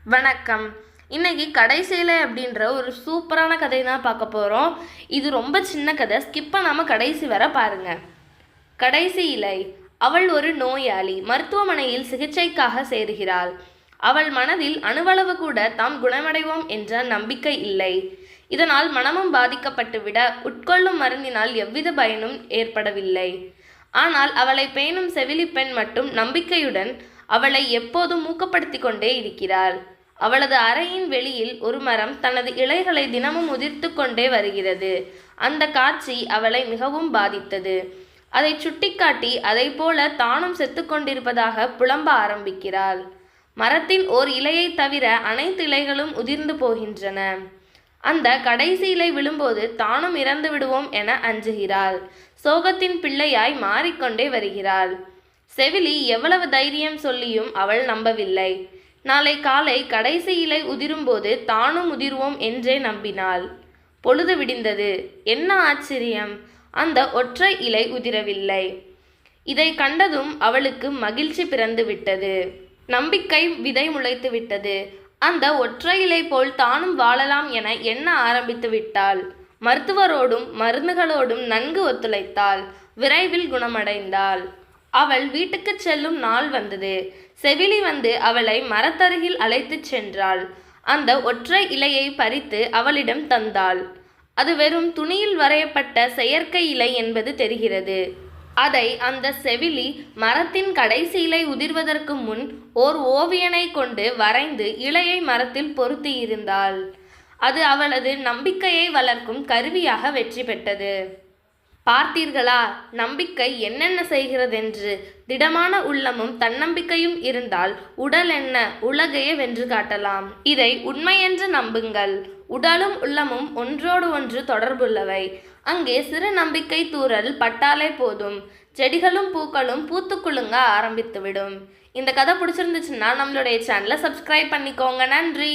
வணக்கம். இன்னைக்கு கடைசியில அப்படின்ற ஒரு சூப்பரான கதை தான் பார்க்க போகிறோம். இது ரொம்ப சின்ன கதை, ஸ்கிப் பண்ணாமல் கடைசி வரை பாருங்க. கடைசி இலை. அவள் ஒரு நோயாளி, மருத்துவமனையில் சிகிச்சைக்காக சேருகிறாள். அவள் மனதில் அணுவளவு கூட தாம் குணமடைவோம் என்ற நம்பிக்கை இல்லை. இதனால் மனமும் பாதிக்கப்பட்டுவிட உட்கொள்ளும் மருந்தினால் எவ்வித பயனும் ஏற்படவில்லை. ஆனால் அவளை பேணும் செவிலி பெண் மட்டும் நம்பிக்கையுடன் அவளை எப்போதும் ஊக்கப்படுத்தி கொண்டே இருக்கிறாள். அவளது அறையின் வெளியில் ஒரு மரம் தனது இலைகளை தினமும் உதிர்த்து கொண்டே வருகிறது. அந்த காட்சி அவளை மிகவும் பாதித்தது. அதை சுட்டிக்காட்டி அதை போல தானும் செத்து கொண்டிருப்பதாக புலம்ப ஆரம்பிக்கிறாள். மரத்தின் ஓர் இலையை தவிர அனைத்து இலைகளும் உதிர்ந்து போகின்றன. அந்த கடைசி இலை விழும்போது தானும் இறந்து விடுவோம் என அஞ்சுகிறாள். சோகத்தின் பிள்ளையாய் மாறிக்கொண்டே வருகிறாள். செவிலி எவ்வளவு தைரியம் சொல்லியும் அவள் நம்பவில்லை. நாளை காலை கடைசி இலை உதிரும்போது தானும் உதிர்வோம் என்றே நம்பினாள். பொழுது விடிந்தது. என்ன ஆச்சரியம்! அந்த ஒற்றை இலை உதிரவில்லை. இதை கண்டதும் அவளுக்கு மகிழ்ச்சி பிறந்து விட்டது. நம்பிக்கை விதை முளைத்து விட்டது. அந்த ஒற்றை இலை போல் தானும் வாழலாம் என எண்ண ஆரம்பித்து விட்டாள். மருத்துவரோடும் மருந்துகளோடும் நன்கு ஒத்துழைத்தாள். விரைவில் குணமடைந்தாள். அவள் வீட்டுக்கு செல்லும் நாள் வந்தது. செவிலி வந்து அவளை மரத்தருகில் அழைத்துச் சென்றாள். அந்த ஒற்றை இலையை பறித்து அவளிடம் தந்தாள். அது வெறும் துணியில் வரையப்பட்ட செயற்கை இலை என்பது தெரிகிறது. அதை அந்த செவிலி மரத்தின் கடைசி இலை உதிர்வதற்கு முன் ஓர் ஓவியனை கொண்டு வரைந்து இலையை மரத்தில் பொருத்தியிருந்தாள். அது அவளது நம்பிக்கையை வளர்க்கும் கருவியாக வெற்றி பெற்றது. பார்த்தீர்களா, நம்பிக்கை என்னென்ன செய்கிறதென்று. திடமான உள்ளமும் தன்னம்பிக்கையும் இருந்தால் உடல் என்ன, உலகையே வென்று காட்டலாம். இதை உண்மையென்று நம்புங்கள். உடலும் உள்ளமும் ஒன்றோடு ஒன்று தொடர்புள்ளவை. அங்கே சிறு நம்பிக்கை தூறல் பட்டாலே போதும், செடிகளும் பூக்களும் பூத்து குலுங்க ஆரம்பித்துவிடும். இந்த கதை பிடிச்சிருந்துச்சுன்னா நம்மளுடைய சேனலை சப்ஸ்கிரைப் பண்ணிக்கோங்க. நன்றி.